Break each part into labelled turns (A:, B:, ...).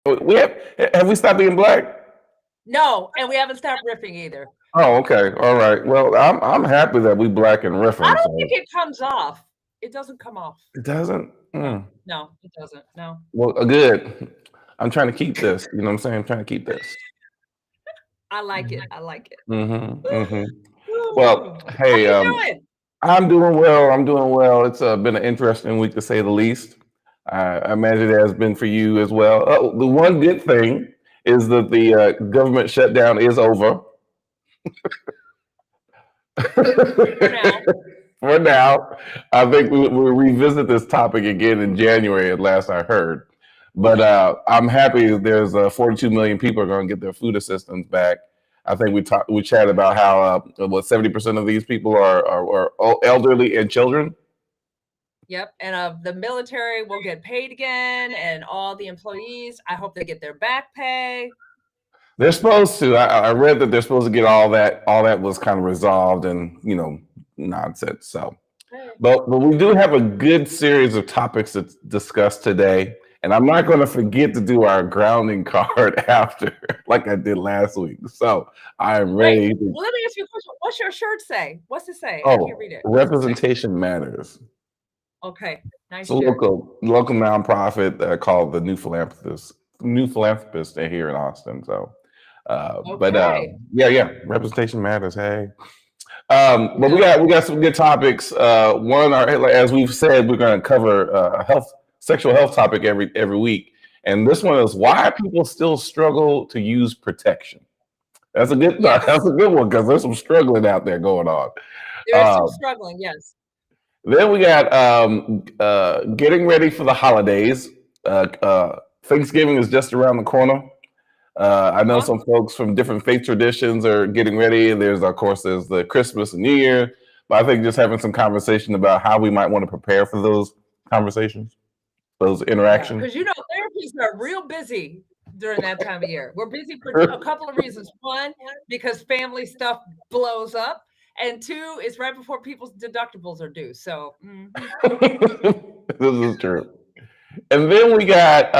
A: Have we stopped being black?
B: No, and we haven't stopped riffing either.
A: Oh, okay. All right. Well, I'm happy that we black and
B: I
A: riffing.
B: don't think
A: So
B: it comes off. It doesn't come off.
A: it doesn't.
B: No, no, it doesn't. No.
A: Well, good. I'm trying to keep this. You know what I'm saying? I'm trying to keep this.
B: I like it. I like it.
A: Mm-hmm. Well,
B: Ooh. How
A: hey,
B: you doing?
A: I'm doing well. I'm doing well. It's been an interesting week to say the least. I imagine it has been for you as well. The one good thing is that the government shutdown is over.
B: For now.
A: For now, I think we'll revisit this topic again in January, at last I heard. But I'm happy there's 42 million people are going to get their food assistance back. I think we chatted about how what 70% of these people are elderly and children.
B: Yep. And the military will get paid again, and all the employees, I hope they get their back pay.
A: They're supposed to. I read that they're supposed to get all that. All that was kind of resolved, and nonsense. So, but we do have a good series of topics to discuss today, and I'm not going to forget to do our grounding card after, like I did last week. So I'm
B: Wait,
A: ready.
B: well, let me ask you a question. What's your shirt say? What's it say? I can't
A: Oh,
B: read it.
A: representation matters.
B: Okay,
A: It's
B: nice
A: a
B: shirt.
A: local nonprofit called the New Philanthropist here in Austin. So, but
B: Okay.
A: yeah, representation matters. Hey. But we
B: Yeah.
A: got some good topics. As we've said, we're going to cover sexual health topic every week, and this one is
B: Yeah.
A: why people still struggle to use protection. That's a good that's
B: Yes.
A: a good one because there's some struggling out there going on.
B: There is some
A: Um,
B: struggling. Yes.
A: then we got getting ready for the holidays. Thanksgiving is just around the corner. I know
B: Uh-huh.
A: some folks from different faith traditions are getting ready. There's the Christmas and New Year, but I think just having some conversation about how we might want to prepare for those conversations, those
B: Yeah,
A: interactions.
B: because therapists are real busy during that time of year. We're busy for a couple of reasons. One, because family stuff blows up, and two, it's right before people's deductibles are due. So,
A: This is true. And then we got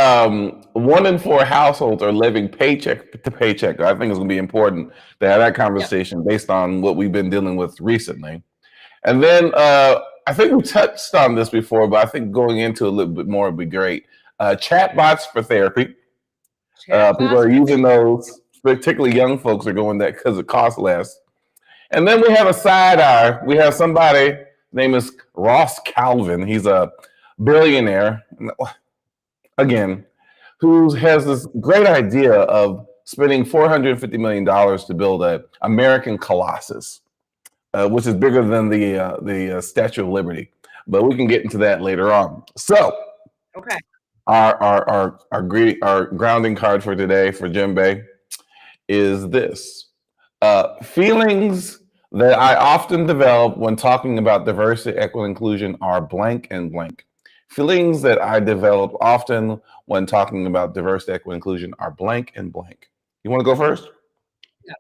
A: 1 in 4 households are living paycheck to paycheck. I think it's going to be important to have that
B: yep.
A: conversation based on what we've been dealing with recently. And then I think we touched on this before, but I think going into a little bit more would be great. Chatbots for therapy. People
B: Chatbots
A: are
B: for
A: using
B: therapy.
A: those, particularly young folks are going that because it costs less. And then we have a side eye. We have somebody, his name is Ross Calvin. He's a billionaire, again, who has this great idea of spending $450 million to build an American Colossus, which is bigger than the Statue of Liberty. But we can get into that later on. So
B: Okay.
A: our grounding card for today for Jimbe is this: feelings that I often develop when talking about diversity, equity, inclusion are blank and blank. Feelings that I develop often when talking about diversity, equity, inclusion are blank and blank. You want to go first?
B: Yeah.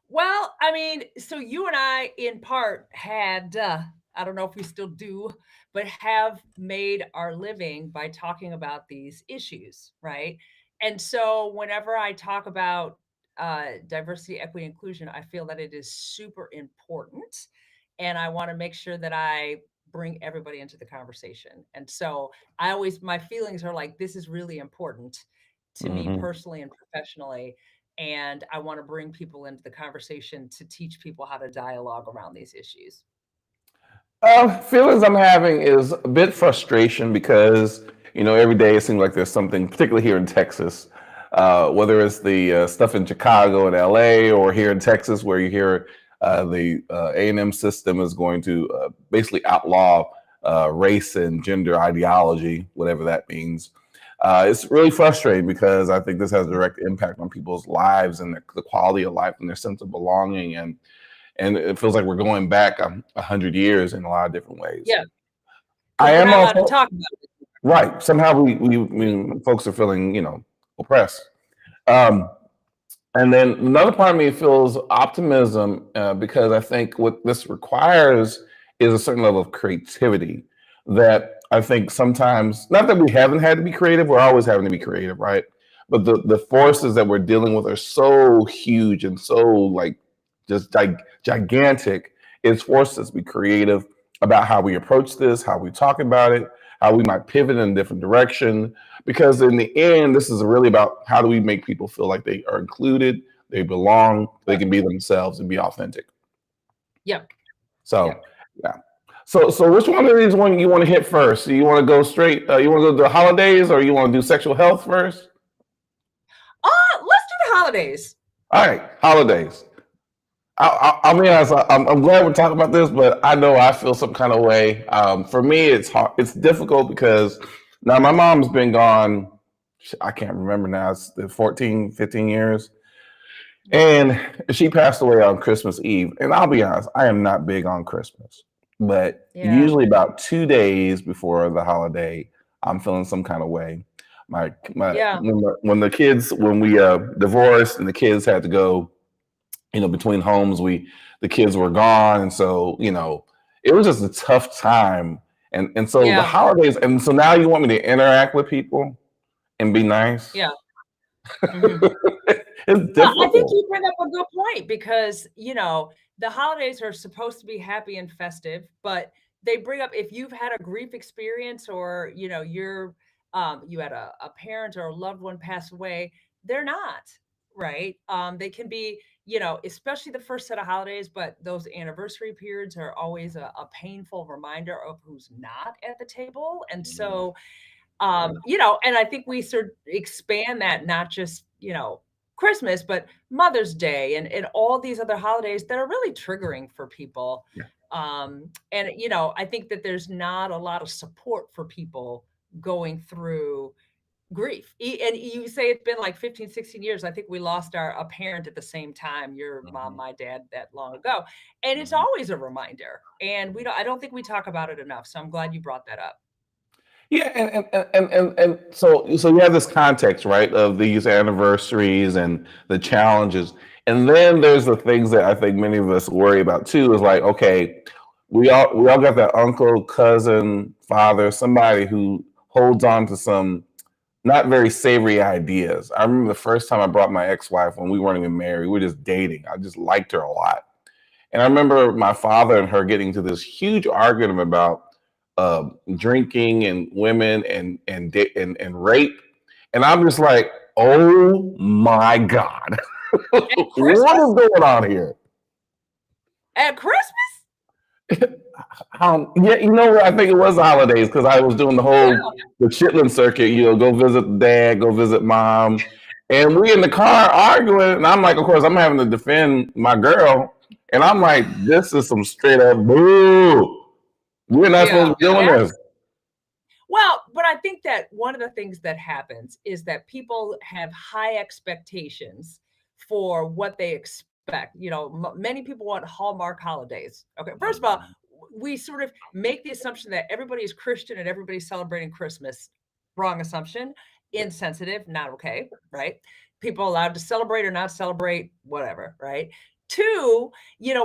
B: Well, I mean, so you and I, in part, had, I don't know if we still do, but have made our living by talking about these issues, right? And so whenever I talk about diversity, equity, inclusion, I feel that it is super important. And I want to make sure that I bring everybody into the conversation. And so my feelings are like, this is really important to me
A: Mm-hmm.
B: personally and professionally, and I want to bring people into the conversation to teach people how to dialogue around these issues.
A: Feelings I'm having is a bit frustration because every day it seems like there's something, particularly here in Texas, whether it's the stuff in Chicago and LA or here in Texas where you hear the A&M system is going to basically outlaw race and gender ideology, whatever that means. It's really frustrating because I think this has a direct impact on people's lives and the quality of life and their sense of belonging, and it feels like we're going back 100 years in a lot of different ways.
B: Yeah,
A: I
B: because we're
A: am
B: not allowed to
A: also
B: talk about it.
A: right. Somehow folks are feeling oppressed. Um, and then another part of me feels optimism because I think what this requires is a certain level of creativity that I think sometimes, not that we haven't had to be creative, we're always having to be creative, right? but the forces that we're dealing with are so huge and so like just gigantic. It's forced us to be creative about how we approach this, how we talk about it, how we might pivot in a different direction. Because in the end, this is really about how do we make people feel like they are included, they belong, they can be themselves and be authentic.
B: Yep.
A: So, yeah. So which one of these one you want to hit first? So you want to go straight? You want to go to the holidays, or you want to do sexual health first?
B: Let's do the holidays.
A: All right, holidays. I'll be honest. I'm glad we're talking about this, but I know I feel some kind of way. For me, it's hard. It's difficult because now my mom's been gone. I can't remember now. It's 14, 15 years. And she passed away on Christmas Eve. And I'll be honest, I am not big on Christmas. But
B: Yeah.
A: usually about 2 days before the holiday, I'm feeling some kind of way.
B: Yeah.
A: When the kids when we divorced and the kids had to go, between homes, the kids were gone, and so it was just a tough time. And so the
B: Yeah.
A: holidays, and so now you want me to interact with people and be nice?
B: Yeah. Mhm.
A: It's
B: Well, I think
A: difficult.
B: you bring up a good point because, the holidays are supposed to be happy and festive, but they bring up if you've had a grief experience or, you had a parent or a loved one pass away, they're not, right? They can be, especially the first set of holidays, but those anniversary periods are always a painful reminder of who's not at the table. And so, and I think we sort of expand that not just, Christmas, but Mother's Day and all these other holidays that are really triggering for people.
A: Yeah.
B: And I think that there's not a lot of support for people going through grief. And you say it's been like 15, 16 years. I think we lost a parent at the same time, your mom,
A: Mhm.
B: my dad, that long ago. And it's
A: Mhm.
B: always a reminder. And I don't think we talk about it enough. So I'm glad you brought that up.
A: Yeah, and so you have this context, right, of these anniversaries and the challenges, and then there's the things that I think many of us worry about too. Is like, okay, we all got that uncle, cousin, father, somebody who holds on to some not very savory ideas. I remember the first time I brought my ex-wife when we weren't even married, we were just dating. I just liked her a lot. And I remember my father and her getting to this huge argument about drinking and women and rape. And I'm just like, oh my God,
B: At
A: what is
B: Christmas?
A: going on here?
B: At Christmas?
A: Yeah, you know what? I think it was the holidays because I was doing the Chitlin circuit. Go visit dad, go visit mom, and we in the car arguing. And I'm like, of course, I'm having to defend my girl, and I'm like, this is some straight up boo. We're not supposed
B: Yeah.
A: to be doing this.
B: Well, but I think that one of the things that happens is that people have high expectations for what they expect. Many people want Hallmark holidays. Okay, first of all, we sort of make the assumption that everybody is Christian and everybody's celebrating Christmas. Wrong assumption. Insensitive, not okay, right? People allowed to celebrate or not celebrate, whatever, right? Two,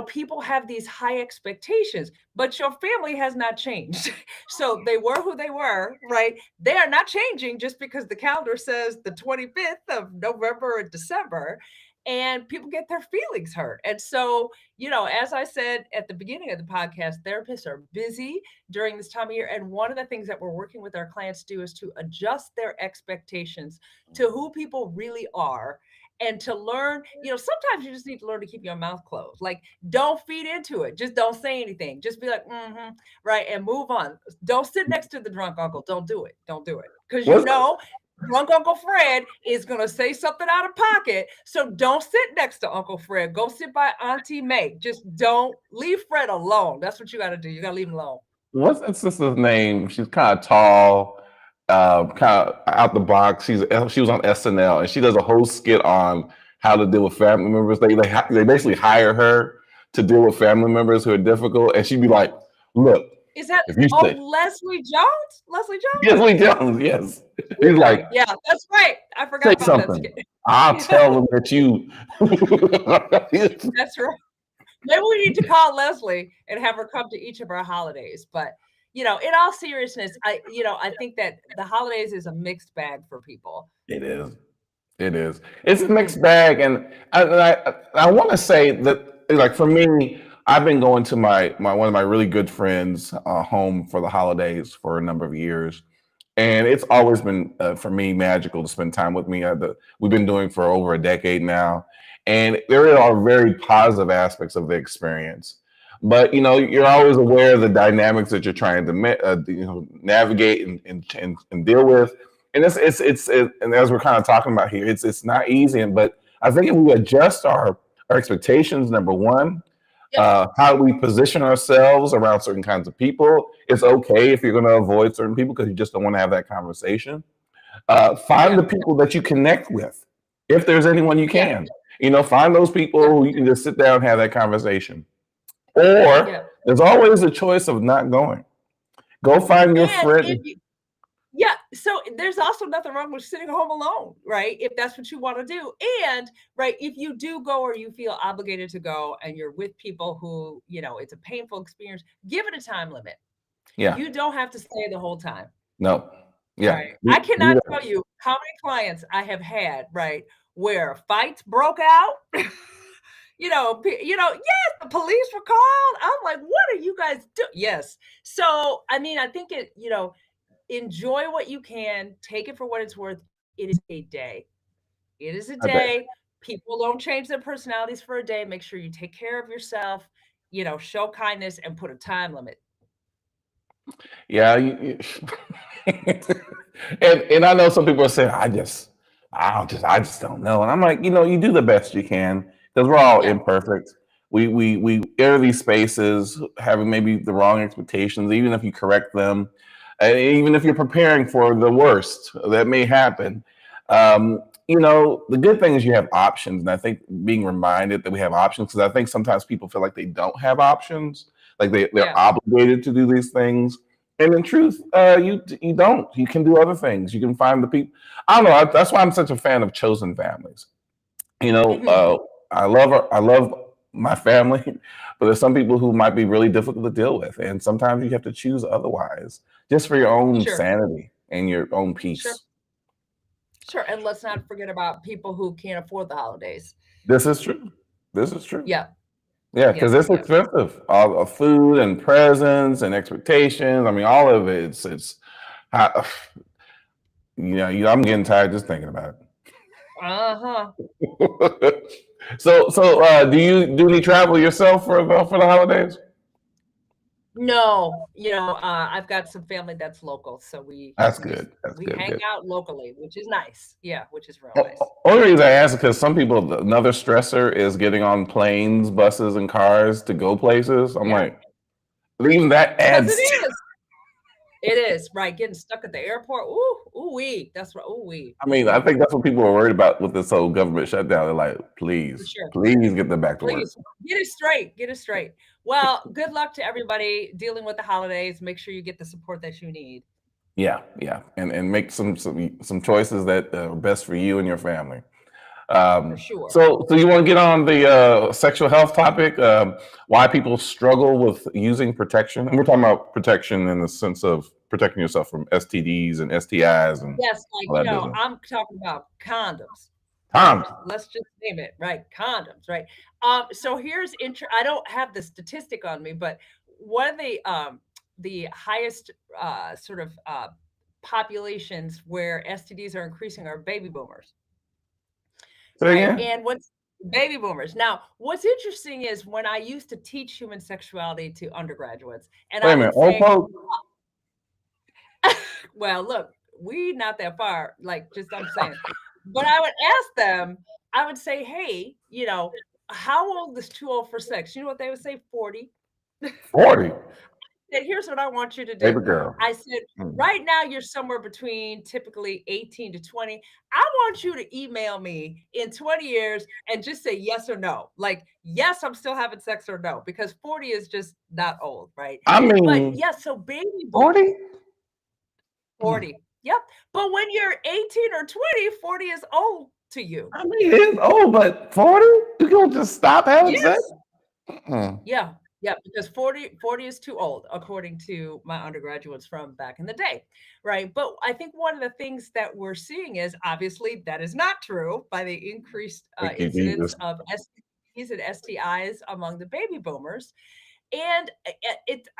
B: people have these high expectations, but your family has not changed. So they were who they were, right? They are not changing just because the calendar says the 25th of November or December, and people get their feelings hurt. And so, as I said at the beginning of the podcast, therapists are busy during this time of year. And one of the things that we're working with our clients to do is to adjust their expectations to who people really are and to learn, sometimes you just need to learn to keep your mouth closed. Like, don't feed into it. Just don't say anything. Just be like, right, and move on. Don't sit next to the drunk uncle. Don't do it. Don't do it. Because
A: What's
B: drunk Uncle Fred is going to say something out of pocket. So don't sit next to Uncle Fred. Go sit by Auntie May. Just don't leave Fred alone. That's what you got to do. You got to leave him alone.
A: what's that sister's name? She's kind of tall, kind of out the box. She was on SNL, and she does a whole skit on how to deal with family members. They basically hire her to deal with family members who are difficult, and she'd be like, "Look,
B: Is that,
A: if you
B: oh,
A: say
B: Leslie Jones? Leslie Jones?
A: Leslie Jones, yes," he's like,
B: Okay. Yeah, that's right. I
A: "Say
B: forgot about that
A: something.
B: skit.
A: I'll tell them that you."
B: That's right. Maybe we need to call Leslie and have her come to each of our holidays. But in all seriousness, I think that the holidays is a mixed bag for people.
A: It is. It is. It's a
B: Mm,
A: mixed bag, and I want to say that, like for me, I've been going to my one of my really good friends' home for the holidays for a number of years, and it's always been for me magical to spend time with me. We've been doing for over a decade now, and there are very positive aspects of the experience. But you're always aware of the dynamics that you're trying to navigate and deal with, and and as we're kind of talking about here, it's not easy. But I think if we adjust our expectations, number one,
B: yep.
A: how we position ourselves around certain kinds of people. It's okay if you're going to avoid certain people because you just don't want to have that conversation. Find
B: Yeah.
A: the people that you connect with, if there's anyone you
B: Yeah.
A: can. Find those people
B: Yeah.
A: who you can just sit down and have that conversation. Or
B: Yeah.
A: there's always a choice of not going. Go find your
B: And if
A: friend.
B: you Yeah, so there's also nothing wrong with sitting home alone, right? If that's what you want to do. And right, if you do go or you feel obligated to go and you're with people who, it's a painful experience, give it a time limit.
A: Yeah.
B: You don't have to stay the whole time.
A: No. Yeah.
B: Right. I cannot tell you how many clients I have had, right, where fights broke out. Yes, the police were called. I'm like, what are you guys doing? Yes. So, I mean, I think enjoy what you can, take it for what it's worth. It is a day. It is a
A: I bet.
B: day. People don't change their personalities for a day. Make sure you take care of yourself, show kindness and put a time limit.
A: Yeah, and I know some people are saying, I just don't know, and I'm like, you do the best you can because we're all
B: Yeah.
A: imperfect. We enter these spaces having maybe the wrong expectations, even if you correct them, and even if you're preparing for the worst that may happen. The good thing is you have options, and I think being reminded that we have options, because I think sometimes people feel like they don't have options, like they're
B: Yeah.
A: obligated to do these things, and in truth, you don't. You can do other things. You can find the people. I don't know. That's why I'm such a fan of chosen families. You know,
B: Mhm.
A: I love my family, but there's some people who might be really difficult to deal with, and sometimes you have to choose otherwise, just for your own
B: Sure.
A: sanity and your own
B: Sure.
A: peace.
B: Sure. And let's not forget about people who can't afford the holidays.
A: This is true. This is true.
B: Yeah.
A: Yeah, because
B: Yep.
A: it's
B: Yep.
A: expensive. All the food and presents and expectations. I mean, all of it. It's I, I'm getting tired just thinking about
B: Uh-huh.
A: it. Do you do any travel yourself for the holidays?
B: No, I've got some family that's local, so we
A: That's
B: we just
A: good. That's
B: we
A: good.
B: hang
A: Good.
B: out locally, which is nice. Yeah, which is real nice.
A: Only reason I ask is because some people, another stressor is getting on planes, buses, and cars to go places. I'm
B: Yeah,
A: like, even that
B: because it
A: adds.
B: is. It is, right, getting stuck at the airport. Ooh, ooh-wee. That's what ooh-wee.
A: I mean, I think that's what people are worried about with this whole government shutdown. They're like,
B: For
A: please,
B: sure.
A: please get them back to work.
B: Please, get it straight, get it straight. Well, good luck to everybody dealing with the holidays. Make sure you get the support that you need.
A: Yeah, yeah, and make some choices that are best for you and your family.
B: For sure.
A: So you want to get on the sexual health topic? Why people struggle with using protection? And we're talking about protection in the sense of protecting yourself from STDs and STIs and
B: Yes, like,
A: all that business.
B: I'm talking about condoms.
A: Tom,
B: Let's just name it, right? Condoms, right? So here's I don't have the statistic on me, but one of the highest sort of populations where STDs are increasing are baby boomers,
A: say
B: right?
A: again.
B: And what's baby boomers? Now, what's interesting is when I used to teach human sexuality to undergraduates, and
A: Wait
B: I
A: a
B: would
A: minute. Old
B: say,
A: folks.
B: well, look, we not that far, like just I'm saying. But I would ask them, I would say, hey, how old is too old for sex? You know what they would say? 40.
A: 40.
B: And here's what I want you to
A: Baby
B: do.
A: girl.
B: I said,
A: Mm.
B: right now you're somewhere between typically 18 to 20. I want you to email me in 20 years and just say yes or no. Like, yes, I'm still having sex or no, because 40 is just not old, right?
A: I
B: But
A: mean,
B: yes, so baby boom
A: 40?
B: 40. Yep. But when you're 18 or 20, 40 is old to you.
A: I mean, it is old, but 40? You gonna just stop having sex?
B: Yes.
A: Mm-mm.
B: Yeah. Yeah, because 40 is too old, according to my undergraduates from back in the day, right? But I think one of the things that we're seeing is obviously that is not true by the increased
A: Thank you,
B: incidence
A: Jesus.
B: of STDs and STIs among the baby boomers. And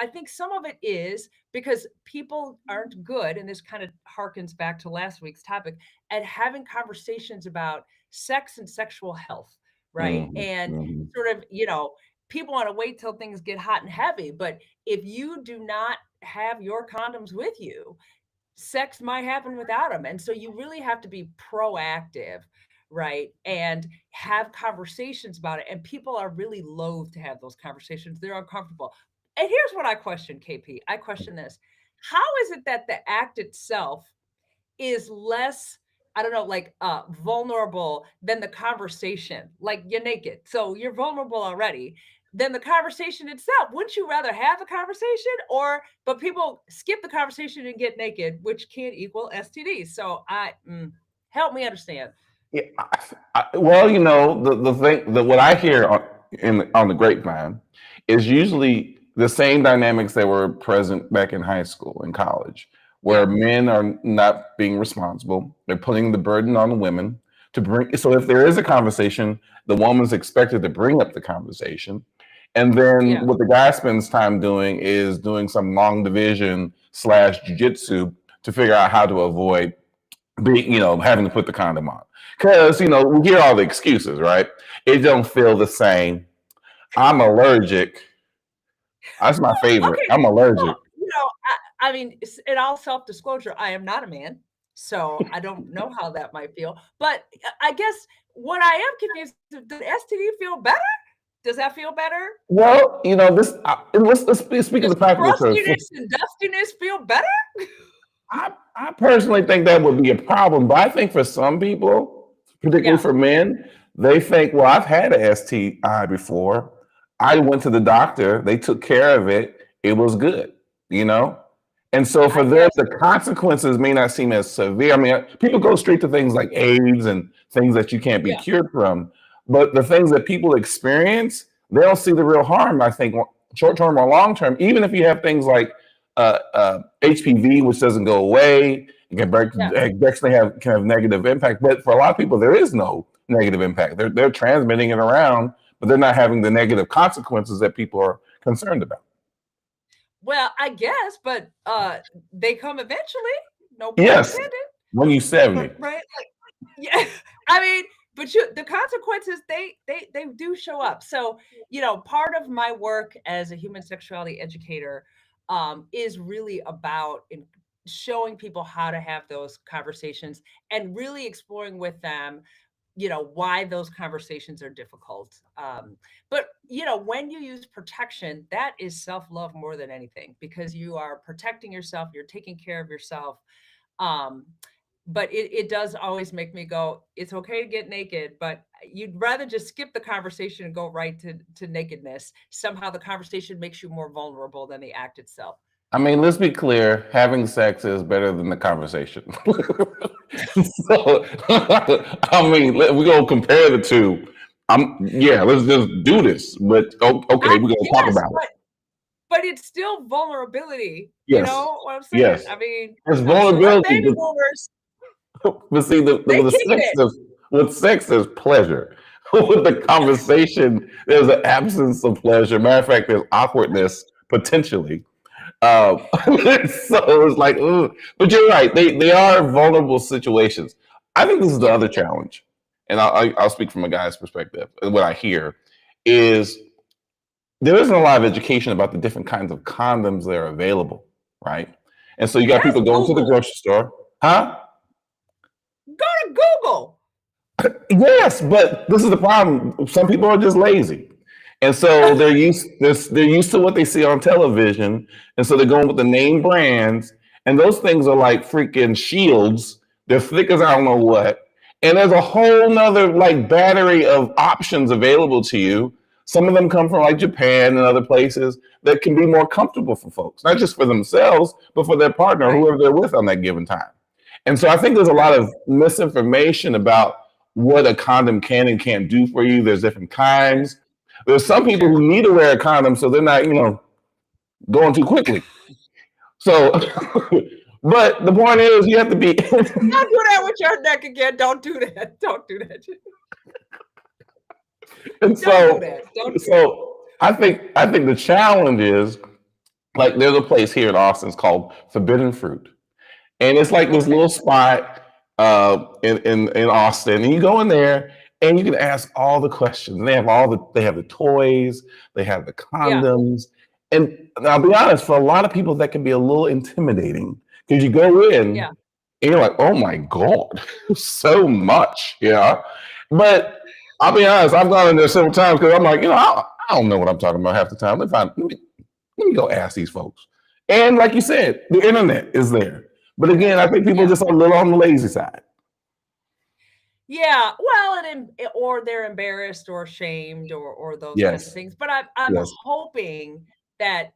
B: I think some of it is because people aren't good, and this kind of harkens back to last week's topic, at having conversations about sex and sexual health, right?
A: Hmm.
B: And
A: Hmm.
B: sort of, people want to wait till things get hot and heavy, but if you do not have your condoms with you, sex might happen without them. And so you really have to be proactive, right? And have conversations about it. And people are really loath to have those conversations. They're uncomfortable. And here's what I question, KP. I question this. How is it that the act itself is less, I don't know, like vulnerable than the conversation? Like you're naked, so you're vulnerable already. Then the conversation itself, wouldn't you rather have the conversation? Or but people skip the conversation and get naked, which can equal STDs. So help me understand.
A: Yeah, well, the thing that what I hear on the grapevine is usually the same dynamics that were present back in high school and college, where
B: Yeah,
A: men are not being responsible. They're putting the burden on the women to bring. So if there is a conversation, the woman's expected to bring up the conversation, and then
B: yeah.
A: what the guy spends time doing is doing some long division slash jujitsu to figure out how to avoid having to put the condom on. Because, we hear all the excuses, right? It don't feel the same. I'm allergic. That's my favorite.
B: Okay.
A: I'm allergic.
B: Well, I mean, in all self disclosure, I am not a man. So I don't know how that might feel. But I guess what I am confused, does STD feel better? Does that feel better?
A: Well, let's speak of the
B: Does
A: practical terms.
B: crustiness and dustiness feel better?
A: I personally think that would be a problem, but I think for some people, particularly
B: Yeah,
A: for men, they think, well, I've had an STI before. I went to the doctor, they took care of it, it was good, you know? And so for
B: I
A: them,
B: guess.
A: the consequences may not seem as severe. I mean, people go straight to things like AIDS and things that you can't be
B: Yeah,
A: cured from. But the things that people experience, they don't see the real harm, I think, short term or long term, even if you have things like HPV, which doesn't go away. It can
B: yeah.
A: actually can have negative impact, but for a lot of people, there is no negative impact. They're transmitting it around, but they're not having the negative consequences that people are concerned about.
B: Well, I guess, but they come eventually. No pun
A: Yes,
B: intended.
A: when you 70.
B: Right? Like, yeah. I mean, but the consequences they do show up. So, part of my work as a human sexuality educator is really about showing people how to have those conversations and really exploring with them, why those conversations are difficult. But when you use protection, that is self-love more than anything, because you are protecting yourself, you're taking care of yourself. um but it does always make me go, it's okay to get naked, but you'd rather just skip the conversation and go right to nakedness. Somehow the conversation makes you more vulnerable than the act itself.
A: I mean, let's be clear, having sex is better than the conversation. So, I mean, we're going to compare the two. Yeah, let's just do this. But okay, we're going to talk
B: Yes,
A: about it.
B: but it's still vulnerability. You
A: Yes,
B: know what I'm saying?
A: yes.
B: I mean,
A: There's
B: so them
A: vulnerability,
B: baby boomers,
A: but see,
B: they
A: with
B: kicking it.
A: sex, there's pleasure. With the conversation, there's an absence of pleasure. Matter of fact, there's awkwardness potentially. Uh, so it's like, ooh. But you're right. They are vulnerable situations. I think this is the
B: Yeah.
A: other challenge, and I'll speak from a guy's perspective. And what I hear is there isn't a lot of education about the different kinds of condoms that are available, right? And so you got
B: Just
A: people going to the
B: Google.
A: grocery store, huh?
B: Go to Google.
A: Yes, but this is the problem. Some people are just lazy. And so they're used to what they see on television. And so they're going with the name brands. And those things are like freaking shields. They're thick as I don't know what. And there's a whole nother like battery of options available to you. Some of them come from like Japan and other places that can be more comfortable for folks, not just for themselves, but for their partner,
B: Right,
A: whoever they're with on that given time. And so I think there's a
B: right.
A: lot of misinformation about what a condom can and can't do for you. There's different kinds. There's some people
B: Sure.
A: who need to wear a condom so they're not, going too quickly. So, but the point is, you have to be.
B: Don't do that with your neck again. Don't do that. Don't do that.
A: And
B: Don't do
A: so,
B: that. Don't do that.
A: so I think the challenge is like there's a place here in Austin, it's called Forbidden Fruit, and it's like this
B: Okay.
A: little spot in Austin, and you go in there and you can ask all the questions. And they have the toys, they have the
B: Yeah.
A: condoms, and I'll be honest, for a lot of people that can be a little intimidating because you go in
B: Yeah.
A: and you're like, oh my god, so much, yeah. But I'll be honest, I've gone in there several times because I'm like, I don't know what I'm talking about half the time. Let me go ask these folks. And like you said, the internet is there. But again, I think people are
B: Yeah.
A: just a little on the lazy side.
B: Yeah. Well, or they're embarrassed or ashamed or those kinds of
A: Yes.
B: things. But I'm
A: Yes.
B: hoping that,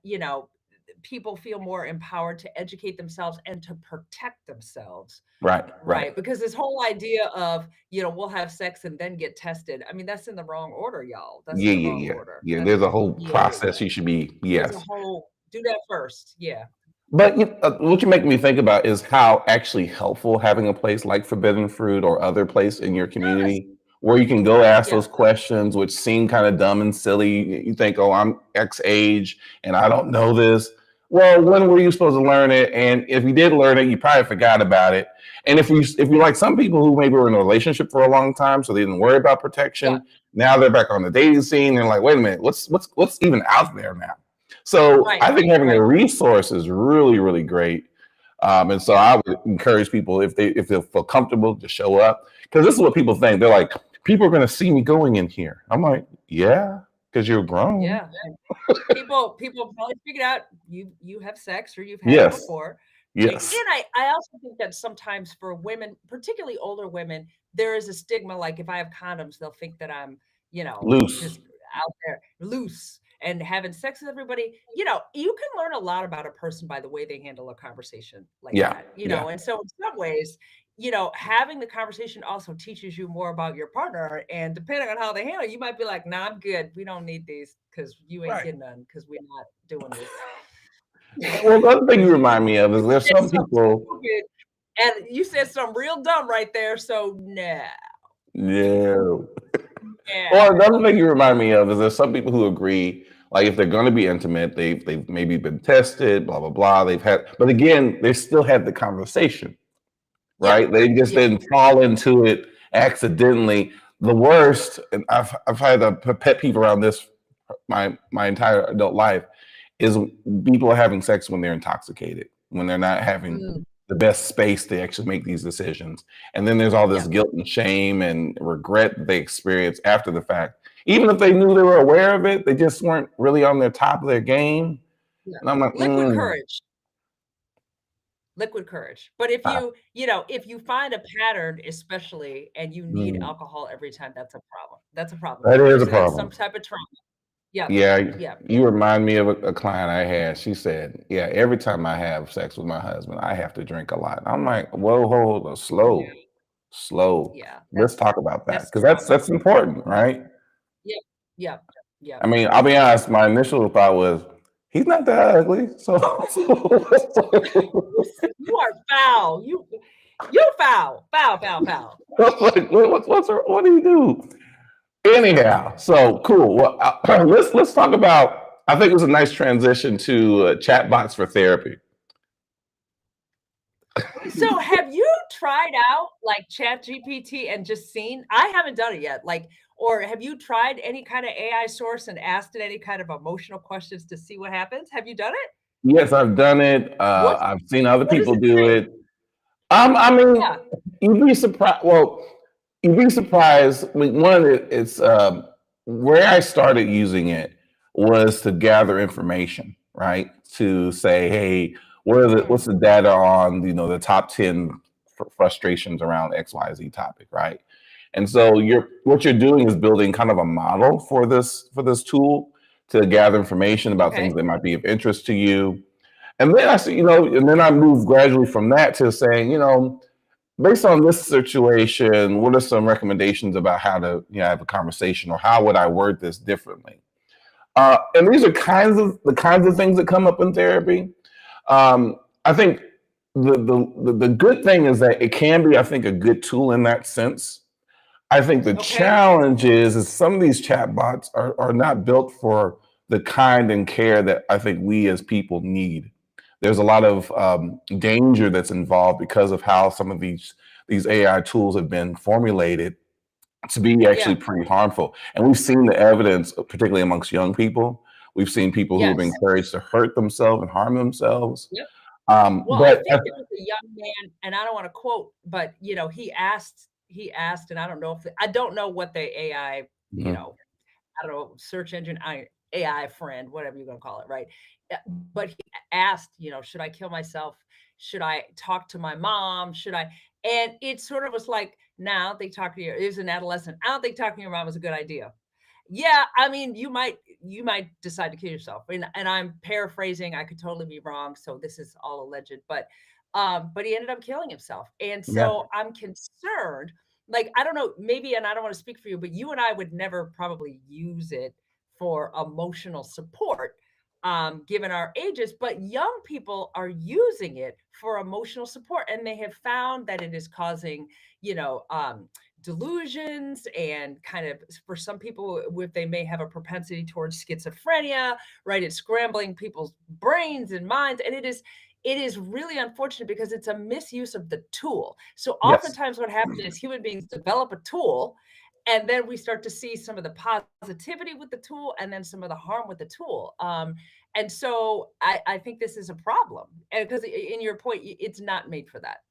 B: people feel more empowered to educate themselves and to protect themselves.
A: Right. Right.
B: Right. Because this whole idea of, we'll have sex and then get tested. I mean, that's in the wrong order, y'all. That's in
A: Yeah.
B: the
A: Yeah.
B: wrong
A: Yeah.
B: order.
A: Yeah. There's a whole
B: Yeah, yeah,
A: process
B: yeah.
A: you should be.
B: There's a
A: Yes.
B: whole do that first. Yeah.
A: But what you make me think about is how actually helpful having a place like Forbidden Fruit or other place in your
B: Yes.
A: community where you can go ask
B: Yeah.
A: those questions, which seem kind of dumb and silly. You think, oh, I'm X age and I don't know this. Well, when were you supposed to learn it? And if you did learn it, you probably forgot about it. And if you like some people who maybe were in a relationship for a long time, so they didn't worry about
B: Yeah.
A: protection, now they're back on the dating scene and like, wait a minute, what's even out there now? So
B: Right.
A: I think having
B: Right.
A: a resource is really, really great. And so
B: Yeah.
A: I would encourage people if they feel comfortable to show up because this is what people think. They're like, people are going to see me going in here. I'm like, yeah, because you're grown.
B: Yeah. And people probably figured out you have sex or you've had it
A: Yes,
B: before. Right.
A: yes,
B: And I also think that sometimes for women, particularly older women, there is a stigma. Like if I have condoms, they'll think that I'm,
A: loose.
B: just out there loose and having sex with everybody. You can learn a lot about a person by the way they handle a conversation like
A: Yeah,
B: that,
A: yeah,
B: And so in some ways, having the conversation also teaches you more about your partner. And depending on how they handle it, you might be like, nah, I'm good. We don't need these because you ain't
A: right.
B: getting none because we're not doing this.
A: Well, the other thing you remind me of is
B: You
A: there's
B: said
A: some
B: something
A: people.
B: stupid, and you said something real dumb right there, so nah.
A: Yeah.
B: Yeah.
A: Or the other thing you remind me of is there's some people who agree, like if they're going to be intimate, they've maybe been tested, blah blah blah. But again, they still had the conversation,
B: Yeah.
A: right? They just
B: Yeah.
A: didn't fall into it accidentally. The worst, and I've had a pet peeve around this my entire adult life, is people are having sex when they're intoxicated, when they're not having
B: Mm,
A: the best space to actually make these decisions. And then there's all this
B: yeah.
A: guilt and shame and regret that they experience after the fact. Even if they knew they were aware of it, they just weren't really on their top of their game.
B: Yeah.
A: And I'm like,
B: Liquid courage. Liquid courage. But if
A: ah,
B: if you find a pattern, especially, and you need
A: mm,
B: alcohol every time, that's a problem. That's a problem.
A: that is a
B: There's some
A: problem.
B: type of trauma. Yep.
A: Yeah,
B: Yep.
A: you remind me of a client I had. She said, "Yeah, every time I have sex with my husband, I have to drink a lot." I'm like, "Whoa, hold on,
B: Yeah.
A: slow, slow.
B: Yeah.
A: Let's talk about that
B: That's
A: because
B: trauma.
A: that's important, right?"
B: Yep. Yep.
A: I
B: Yep.
A: mean, I'll be honest. My initial thought was, "He's not that ugly." So,
B: You are foul. You foul. Foul, foul, foul.
A: I was like, what do you do? Anyhow, so cool. Well, let's talk about. I think it was a nice transition to chatbots for therapy.
B: So have you tried out like Chat GPT and just seen? I haven't done it yet. Like, or have you tried any kind of AI source and asked it any kind of emotional questions to see what happens? Have you done it?
A: Yes, I've done it.
B: What
A: I've seen other
B: what does
A: people
B: it
A: do
B: say?
A: it. I mean,
B: Yeah.
A: you'd be surprised. Well, you'd be surprised. I mean, one, it's where I started using it was to gather information, right? To say, hey, what's
B: Mm,
A: the data on the top 10 frustrations around XYZ topic, right? And so what you're doing is building kind of a model for this tool to gather information about things
B: okay.
A: that might be of interest to you. And then I see, and then I move gradually from that to saying, based on this situation, what are some recommendations about how to, have a conversation, or how would I word this differently? And these are the kinds of things that come up in therapy. I think the good thing is that it can be, I think, a good tool in that sense. I think the
B: Okay.
A: challenge is some of these chatbots are not built for the kind and care that I think we as people need. There's a lot of danger that's involved because of how some of these AI tools have been formulated to be actually
B: Yeah.
A: pretty harmful. And we've seen the evidence, particularly amongst young people. We've seen people who have been
B: Yes.
A: encouraged to hurt themselves and harm themselves.
B: Yep.
A: Um,
B: Well, I
A: but
B: think there was a young man, and I don't want to quote, but he asked, and I don't know what the AI, you
A: Mhm.
B: know, I don't know, search engine, AI friend, whatever you're gonna call it, right? But he asked, "Should I kill myself? Should I talk to my mom? Should I?" And it sort of was like, "Now they talk to you." It was an adolescent. I don't think talking to your mom is a good idea. Yeah, I mean, you might decide to kill yourself. And I'm paraphrasing, I could totally be wrong, so this is all alleged, but he ended up killing himself. And
A: Yeah.
B: so I'm concerned, like, I don't know, maybe, and I don't want to speak for you, but you and I would never probably use it for emotional support, given our ages, but young people are using it for emotional support, and they have found that it is causing, you know, um, delusions, and kind of, for some people, with they may have a propensity towards schizophrenia, right? It's scrambling people's brains and minds, and it is really unfortunate because it's a misuse of the tool. So
A: Yes.
B: oftentimes what happens is human beings develop a tool, and then we start to see some of the positivity with the tool, and then some of the harm with the tool. And so I think this is a problem, and because in your point, it's not made for that.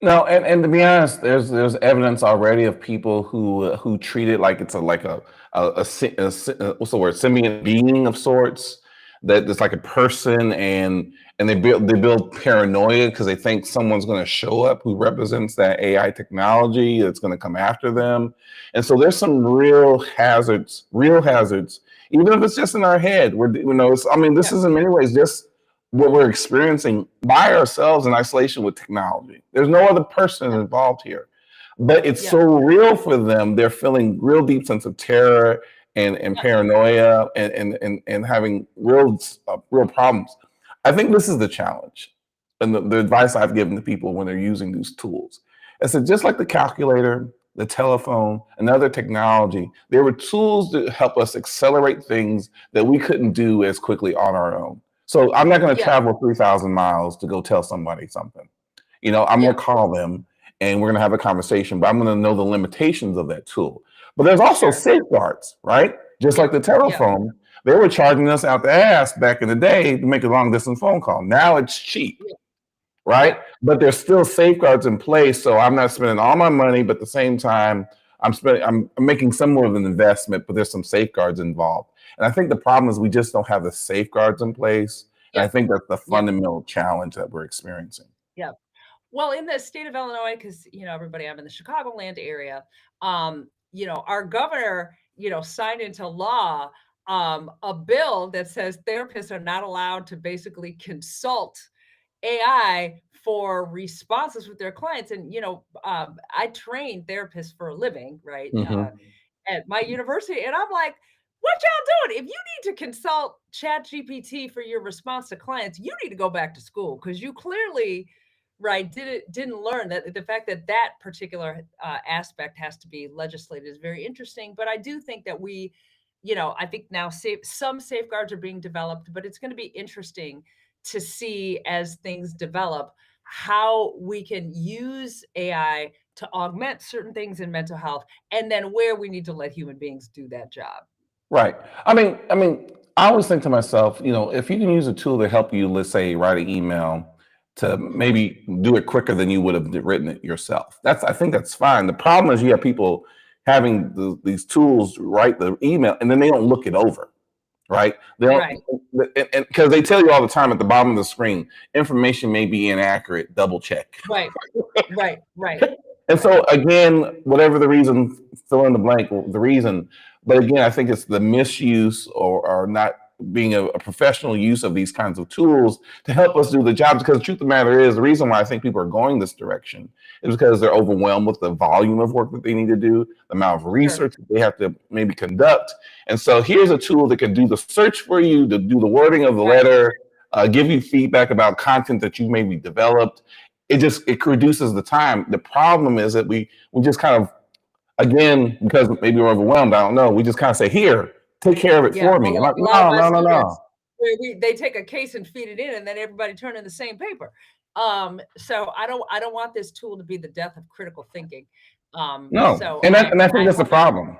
A: No, and to be honest, there's evidence already of people who treat it like it's what's the word, sentient being of sorts, that it's like a person, and they build paranoia because they think someone's going to show up who represents that AI technology that's going to come after them. And so there's some real hazards, even if it's just in our head. I mean, this
B: Yeah,
A: is in many ways just what we're experiencing by ourselves in isolation with technology. There's no other person
B: yeah,
A: involved here. But it's so
B: yeah,
A: real for them. They're feeling real deep sense of terror and
B: yeah,
A: paranoia, and having real problems. I think this is the challenge. And the advice I've given to people when they're using these tools is that, just like the calculator, the telephone, and other technology, there were tools that help us accelerate things that we couldn't do as quickly on our own. So I'm not going to
B: yeah,
A: travel 3,000 miles to go tell somebody something. I'm going
B: yeah,
A: to call them, and we're going to have a conversation, but I'm going to know the limitations of that tool. But there's also
B: sure.
A: safeguards, right? Just
B: Yeah,
A: like the
B: yeah,
A: telephone, they were charging us out the ass back in the day to make a long distance phone call. Now it's cheap,
B: yeah,
A: right?
B: yeah,
A: But there's still safeguards in place, so I'm not spending all my money, but at the same time, I'm making some more of an investment, but there's some safeguards involved. And I think the problem is we just don't have the safeguards in place, and I
B: yeah,
A: think that's the
B: yeah,
A: fundamental challenge that we're experiencing.
B: yeah. Well, in the state of Illinois, because everybody, I'm in the Chicagoland area. Our governor, signed into law a bill that says therapists are not allowed to basically consult AI for responses with their clients. And I train therapists for a living, right?
A: Hmm.
B: At my university, and I'm like, "What y'all doing? If you need to consult ChatGPT for your response to clients, you need to go back to school because you clearly, right, didn't learn that the fact that that particular aspect has to be legislated is very interesting." But I do think that I think now some safeguards are being developed, but it's going to be interesting to see as things develop how we can use AI to augment certain things in mental health, and then where we need to let human beings do that job.
A: Right. I always think to myself, if you can use a tool to help you, let's say, write an email, to maybe do it quicker than you would have written it yourself. I think that's fine. The problem is you have people having these tools write the email, and then they don't look it over, right? They don't,
B: Right,
A: and because they tell you all the time at the bottom of the screen, information may be inaccurate, double check.
B: right, right,
A: And
B: right.
A: so again, whatever the reason, fill in the blank, the reason. But again, I think it's the misuse, or not being a professional use of these kinds of tools to help us do the jobs. Because the truth of the matter is, the reason why I think people are going this direction is because they're overwhelmed with the volume of work that they need to do, the amount of
B: Sure.
A: research that they have to maybe conduct. And so here's a tool that can do the search for you, to do the wording of the
B: Right.
A: letter, give you feedback about content that you maybe developed. It reduces the time. The problem is that we just kind of, again, because maybe we're overwhelmed, I don't know, we just kind of say, here, take care of it
B: Yeah.
A: for
B: Well,
A: me. I'm
B: like
A: like,
B: a lot of
A: no,
B: my
A: no, no,
B: students,
A: no.
B: they take a case and feed it in, and then everybody turn in the same paper. So I don't want this tool to be the death of critical thinking.
A: No.
B: So
A: And
B: I
A: I think
B: I
A: that's the
B: hope that
A: problem.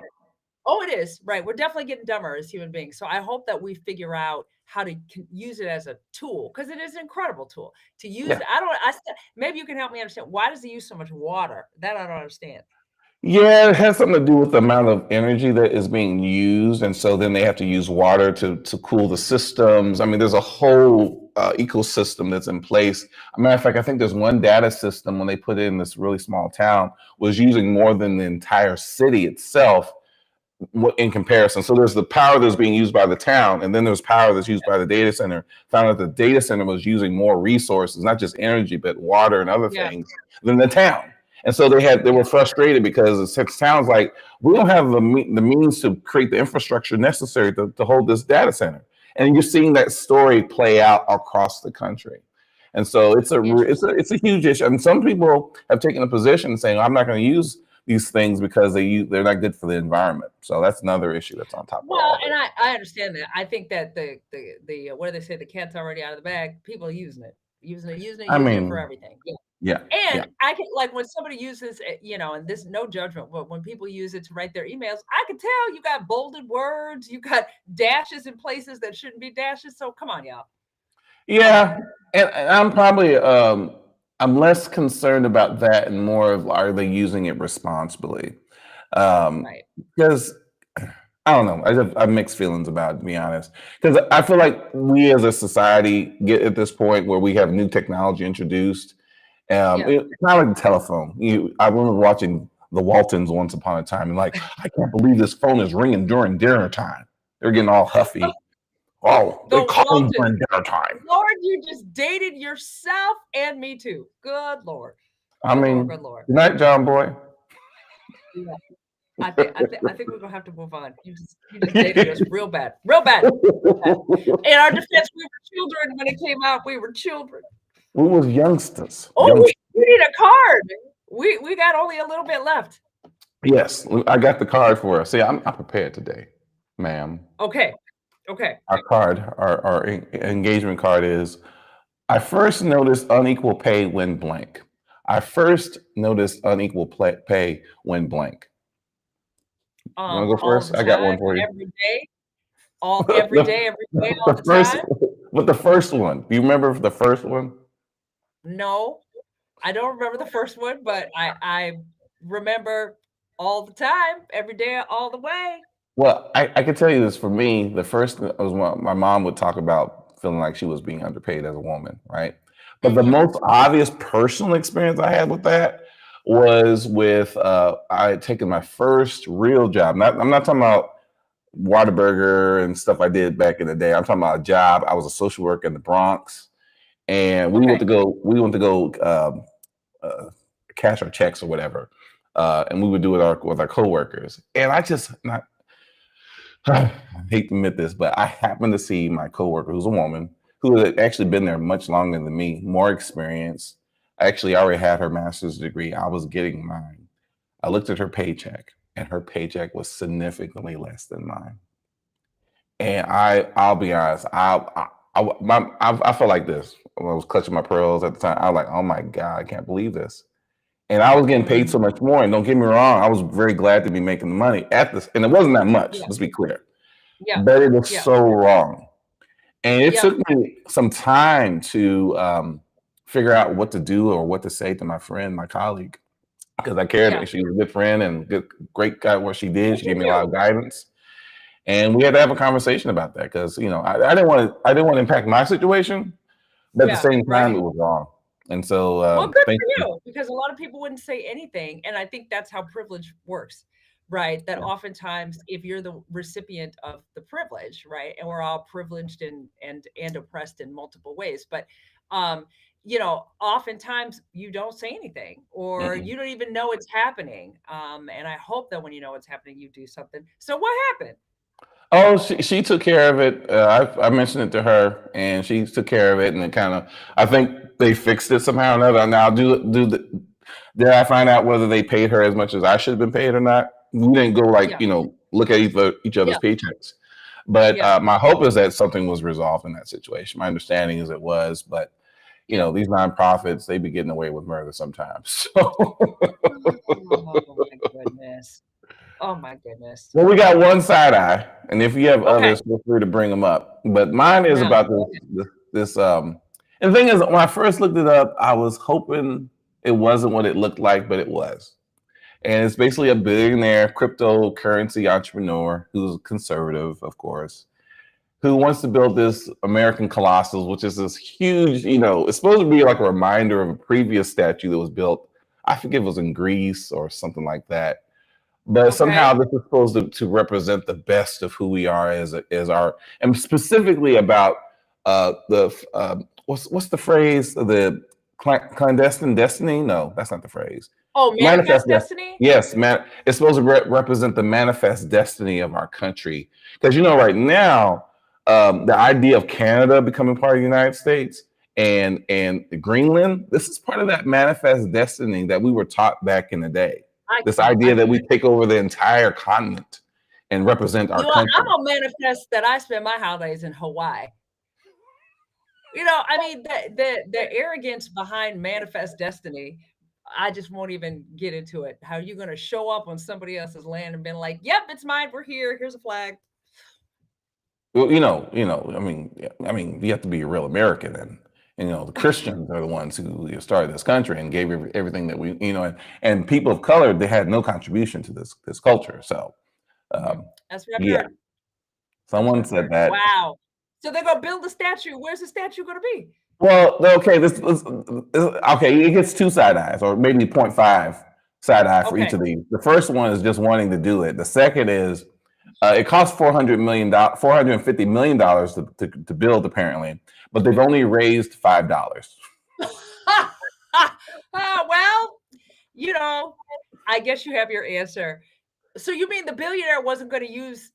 B: oh, it is right. We're definitely getting dumber as human beings. So I hope that we figure out how to use it as a tool, because it is an incredible tool to use.
A: Yeah.
B: I don't. Maybe you can help me understand, why does it use so much water? That I don't understand.
A: Yeah, it has something to do with the amount of energy that is being used. And so then they have to use water to cool the systems. I mean, there's a whole ecosystem that's in place. As a matter of fact, I think there's one data system when they put it in this really small town was using more than the entire city itself in comparison. So there's the power that's being used by the town, and then there's power that's used by the data center. Found out the data center was using more resources, not just energy, but water and other
B: Yeah.
A: things, than the town. And so they were
B: Yeah.
A: frustrated because it sounds like we don't have the means to create the infrastructure necessary to hold this data center. And you're seeing that story play out across the country. And so
B: Interesting.
A: it's a huge issue. And some people have taken a position saying, I'm not going to use these things because they're not good for the environment. So that's another issue that's on top of
B: Well,
A: all
B: and
A: this.
B: I understand that. I think that the what do they say? The cat's already out of the bag. People are using it,
A: I
B: using it for
A: mean,
B: everything. Yeah.
A: yeah, yeah.
B: And I can, like, when somebody uses it, and this, no judgment, but when people use it to write their emails, I can tell you got bolded words, you got dashes in places that shouldn't be dashes. So come on, y'all. Come on.
A: Yeah, and I'm probably I'm less concerned about that and more of, are they using it responsibly? Um,
B: Right.
A: because I don't know, I have mixed feelings about it, to be honest. Because I feel like we as a society get at this point where we have new technology introduced.
B: Yeah.
A: Kind of like the telephone. I remember watching the Waltons once upon a time, and like, I can't believe this phone is ringing during dinner time. They're getting all huffy. Oh,
B: The
A: they call them
B: Waltons.
A: during dinner time.
B: Lord, you just dated yourself and me too. Good Lord.
A: I
B: Good Lord.
A: mean,
B: Good Lord.
A: good night, John Boy.
B: Yeah. I think we're gonna have to move on. You just dated us real bad. Real bad. Real bad. In our defense, we were children when it came out. We were children.
A: We was youngsters.
B: Oh, we need a card. We got only a little bit left.
A: Yes, I got the card for us. See, I'm prepared today, ma'am.
B: Okay. Okay.
A: Our engagement card is, I first noticed unequal pay when blank. I first noticed unequal pay when blank. You want to go
B: All
A: first?
B: the
A: I got
B: time,
A: one for you.
B: every day, all
A: the,
B: every day, all
A: the
B: the
A: first,
B: time.
A: but the first one. Do you remember the first one?
B: No, I don't remember the first one, but I remember all the time, every day, all the way.
A: Well, I can tell you this, for me, the first was when my mom would talk about feeling like she was being underpaid as a woman, right? But the
B: Mhm.
A: most obvious personal experience I had with that was with I had taken my first real job. I'm not talking about Whataburger and stuff I did back in the day. I'm talking about a job. I was a social worker in the Bronx, and
B: Okay.
A: we went to go uh, cash our checks or whatever, and we would do it with our coworkers. And I just not I hate to admit this, but I happened to see my coworker, who's a woman, who had actually been there much longer than me, more experience. Actually, I already had her master's degree. I was getting mine. I looked at her paycheck, and her paycheck was significantly less than mine. And I'll be honest, I felt like this when I was clutching my pearls at the time. I was like, oh my God, I can't believe this. And I was getting paid so
B: Mhm.
A: much more. And don't get me wrong, I was very glad to be making the money at this. And it wasn't that much,
B: Yeah.
A: let's be clear,
B: Yeah.
A: but it was
B: Yeah.
A: so wrong. And it
B: Yep.
A: took me some time to figure out what to do or what to say to my friend, my colleague, because I cared.
B: Yeah.
A: She was a good friend and great guy at what she did.
B: What'd
A: She
B: you
A: gave me a lot
B: do?
A: of guidance, and we had to have a conversation about that because I didn't want to impact my situation, but at the
B: Yeah.
A: same time
B: Right.
A: it was wrong. And so
B: Well, good
A: thank
B: for
A: you.
B: you, because a lot of people wouldn't say anything, and I think that's how privilege works. right? That
A: Yeah.
B: oftentimes, if you're the recipient of the privilege, right, and we're all privileged and oppressed in multiple ways, but um, oftentimes you don't say anything or
A: Mm-mm.
B: you don't even know it's happening. And I hope that when you know it's happening, you do something. So what happened?
A: Oh, she took care of it. I mentioned it to her, and she took care of it. And it kind of, I think they fixed it somehow or another. Now, did I find out whether they paid her as much as I should have been paid or not? We didn't go like
B: Yeah,
A: look at each other's
B: yeah,
A: paychecks. But
B: yeah,
A: my hope is that something was resolved in that situation. My understanding is it was, but
B: yeah.
A: these nonprofits, they be getting away with murder sometimes. So.
B: Oh my goodness. Oh my goodness.
A: Well, we got one side eye, and if you have
B: Okay.
A: others, feel free to bring them up. But mine is
B: No,
A: about
B: go ahead.
A: this. And the thing is, when I first looked it up, I was hoping it wasn't what it looked like, but it was. And it's basically a billionaire cryptocurrency entrepreneur who's conservative, of course, who wants to build this American Colossus, which is this huge. It's supposed to be like a reminder of a previous statue that was built. I forget if it was in Greece or something like that, but somehow
B: Okay.
A: this is supposed to represent the best of who we are as our, and specifically about what's the phrase, the clandestine destiny. No, that's not the phrase.
B: Oh,
A: Manifest
B: manifest
A: destiny.
B: destiny?
A: Yes, man, it's supposed to represent the manifest destiny of our country, because right now, the idea of Canada becoming part of the United States and Greenland, this is part of that manifest destiny that we were taught back in the day, this
B: I
A: idea that we
B: can't.
A: take over the entire continent and represent our
B: I'm
A: country.
B: gonna manifest that I spend my holidays in Hawaii. I mean, the arrogance behind manifest destiny, I just won't even get into it. How you gonna show up on somebody else's land and been like, "Yep, it's mine. We're here. Here's a flag."
A: Well, I mean, you have to be a real American, and the Christians are the ones who started this country and gave everything that and people of color, they had no contribution to this culture. So,
B: Mhm.
A: um,
B: That's what I've
A: yeah,
B: heard. That's what
A: someone
B: I've
A: said
B: heard.
A: that.
B: Wow. So they're gonna build the statue. Where's the statue gonna be?
A: Well, okay, okay. It gets two side eyes, or maybe point 0.5 side eye for each
B: Okay.
A: of these. The first one is just wanting to do it. The second is it costs $450 million to build, apparently, but they've only raised $5.
B: Well, you know, I guess you have your answer. So you mean the billionaire wasn't gonna use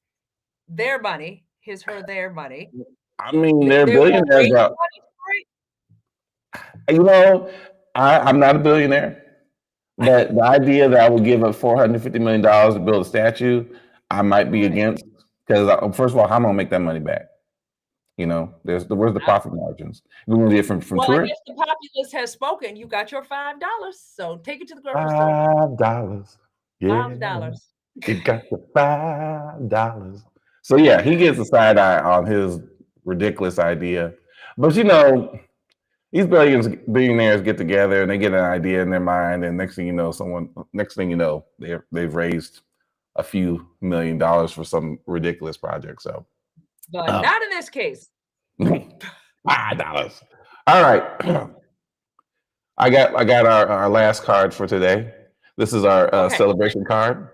B: their money, his, her, their money.
A: I mean, they're
B: They won't
A: billionaires.
B: raise the money for it?
A: You know, I'm not a billionaire, but the idea that I would give up $450 million to build a statue, I might be
B: Right.
A: against, because first of all, how am I gonna make that money back? Where's the
B: I
A: profit margins? We're gonna get from
B: Well, I
A: tourists.
B: guess the populace has spoken. You got your $5, so take it to the grocery store.
A: $5, yeah,
B: $5.
A: you got the $5. So yeah, he gets a side eye on his ridiculous idea, but these billionaires get together and they get an idea in their mind, and next thing you know, they've raised a few $1 million for some ridiculous project. So,
B: But
A: um,
B: not in this case.
A: $5. All right, I got our last card for today. This is our
B: Okay.
A: celebration card,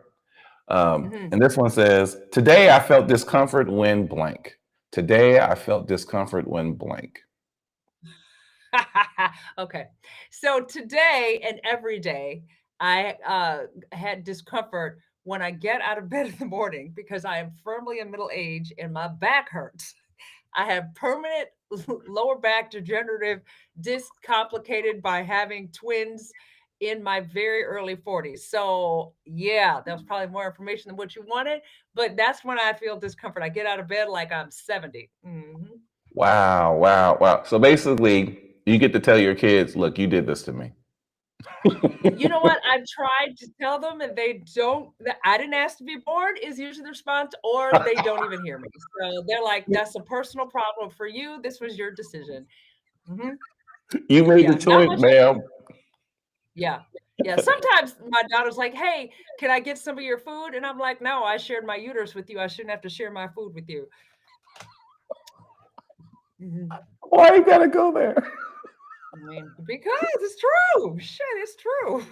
B: Mhm.
A: and this one says, "Today I felt discomfort when blank. Today I felt discomfort when blank."
B: Okay. So today and every day, I had discomfort when I get out of bed in the morning because I am firmly in middle age and my back hurts. I have permanent lower back degenerative disc complicated by having twins in my very early 40s. So, yeah, that was probably more information than what you wanted, but that's when I feel discomfort. I get out of bed like I'm 70. Mhm.
A: Wow, wow, wow. So basically, you get to tell your kids, look, you did this to me.
B: You know what? I've tried to tell them and they don't I didn't ask to be born is usually the response, or they don't even hear me. So they're like, "That's a personal problem for you. This was your decision." Mhm.
A: You made the
B: Yeah, not
A: choice,
B: much I can
A: ma'am.
B: do. Yeah. Yeah, sometimes my daughter's like, "Hey, can I get some of your food?" And I'm like, "No, I shared my uterus with you. I shouldn't have to share my food with you." Mhm.
A: Why you gotta go there?
B: I mean, because it's true. Shit, it's true.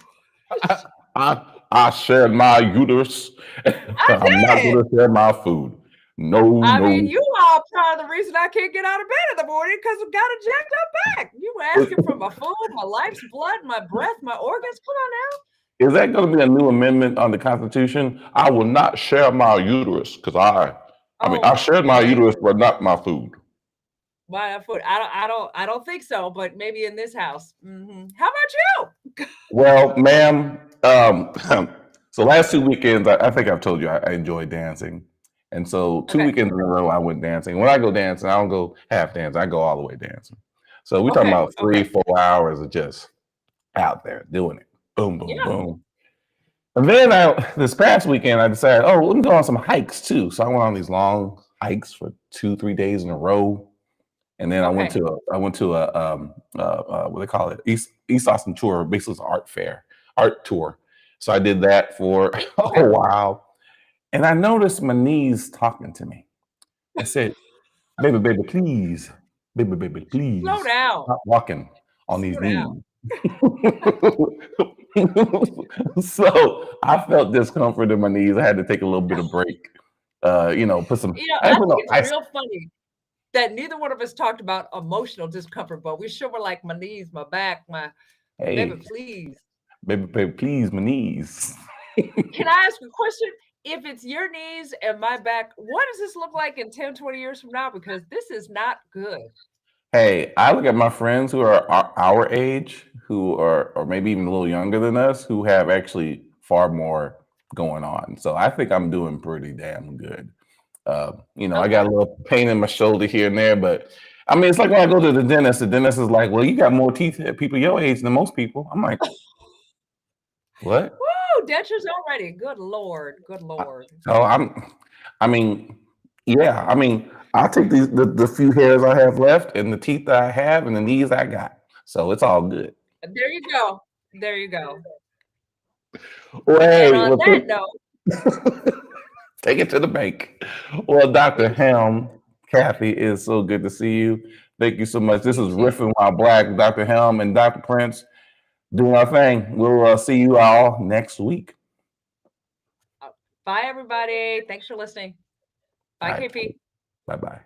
A: I shared my uterus.
B: I
A: I'm not
B: did.
A: going to share my food. No,
B: I mean,
A: no.
B: you are part of the reason I can't get out of bed in the morning because I've got a jacked up back. You were asking for my food, my life's blood, my breath, my organs. Come on now.
A: Is that going to be a new amendment on the Constitution? I will not share my uterus because I
B: Oh
A: shared my
B: man,
A: uterus, but not my food.
B: my foot. I don't think so, but maybe in this house. How about you?
A: Well, ma'am, so last 2 weekends, I think I've told you I enjoy dancing. And so two
B: Okay.
A: weekends in a row, I went dancing. When I go dancing, I don't go half dance, I go all the way dancing. So we're talking
B: Okay.
A: about three,
B: Okay.
A: 4 hours of just out there doing it. Boom, boom,
B: Yeah.
A: boom. And then this past weekend, I decided, oh, let me go on some hikes too. So I went on these long hikes for 2, 3 days in a row. And then
B: Okay.
A: I went to a what they call it, East Austin tour, basically it's an art tour. So I did that for
B: Okay.
A: a while, and I noticed my knees talking to me. I said, "Baby, baby, please, baby, baby,
B: Slow
A: please,
B: down.
A: stop walking on these
B: Slow down.
A: knees." So I felt discomfort in my knees. I had to take a little bit of break. Put some. I
B: I
A: didn't put
B: think
A: no
B: it's
A: ice.
B: real funny that neither one of us talked about emotional discomfort, but we sure were like my knees, my back, my baby,
A: Hey,
B: please.
A: baby, baby, please, my knees.
B: Can I ask a question? If it's your knees and my back, what does this look like in 10, 20 years from now? Because this is not good.
A: Hey, I look at my friends who are our age, who are, or maybe even a little younger than us, who have actually far more going on. So I think I'm doing pretty damn good. I got
B: Okay.
A: a little pain in my shoulder here and there, but I mean, it's like when I go to the dentist. The dentist is like, "Well, you got more teeth at people your age than most people." I'm like, "What?"
B: Woo, dentures already. Good Lord. Good
A: Uh,
B: Lord.
A: So I mean, yeah, I mean, I'll take the few hairs I have left and the teeth that I have and the knees I got. So it's all good.
B: There you go. There you go.
A: Well,
B: And
A: hey,
B: on
A: well,
B: that note,
A: take it to the bank. Well, Dr. Helm, Kathy, is so good to see you. Thank you so much. This
B: you
A: is
B: too.
A: Riffing While Black, Dr. Helm and Dr. Prince doing our thing. We'll see you all next week.
B: Bye, everybody. Thanks for listening.
A: All
B: Bye,
A: right.
B: KP.
A: Bye bye.